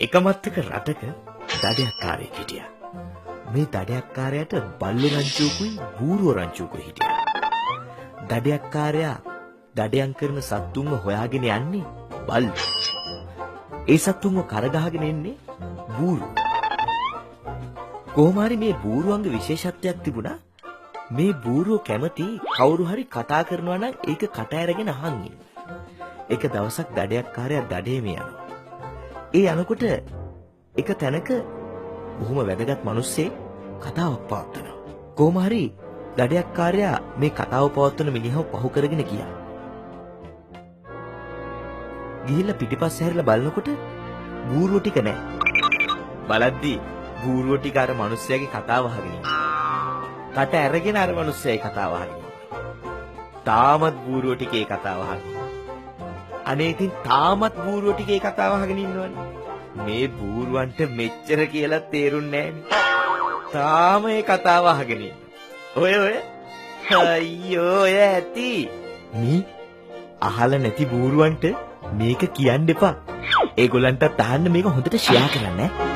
එකමත් එක රටක දඩයක්කාරයෙක් හිටියා. මේ දඩයක්කාරයාට බල්ලෝ රංචුවකුයි බූරුවෝ රංචුවකුයි හිටියා. දඩයක්කාරයා දඩයම් කරන සත්තුන්ව හොයාගෙන යන්නේ බල්ලෝ. ඒ සත්තුන්ව කරගහගෙන එන්නේ බූරුවෝ. කොහොම හරි මේ බූරුවන්ගේ විශේෂත්වයක් තිබුණා. මේ බූරුවෝ කැමති කවුරු හරි කතා කරනවා නම් ඒක කට ඇරගෙන අහන් ඉන්න. එක දවසක් දඩයක්කාරයා දඩේම යනවා. ඒ යනකොට එක තැනක බොහොම වැදගත් මිනිස්සේ කතාවක් පවත්වනවා. කොහොම හරි දඩයක්කාරයා මේ කතාව පවත්වන මිනිහව පහු කරගෙන ගියා. ගිහිල්ලා පිටිපස්සේ හැරිලා බලනකොට බූරුවෝ ටික නැහැ. බලද්දි බූරුවෝ ටික අර මිනිස්සයාගේ කතාව අහගෙන ඉන්නවා. කට ඇරගෙන අර මිනිස්සයාගේ කතාව අහගෙන ඉන්නවා. තාමත් බූරුවෝ ටික ඒ කතාව අහගෙන. අනේ ඉතින් තාමත් බූරුවෝ ටික ඒ කතාව අහගෙන ඉන්නවනේ. මේ බූරුවන්ට මෙච්චර කියලා තේරුන්නේ නැහැනේ. තාම ඒ කතාව අහගෙන ඉන්න. ඔය අයියෝ ඔය ඇති. මේ අහලා නැති බූරුවන්ට මේක කියන්න එපා. ඒගොල්ලන්ටත් අහන්න මේක හොඳට ෂෙයා කරන්න ඈ.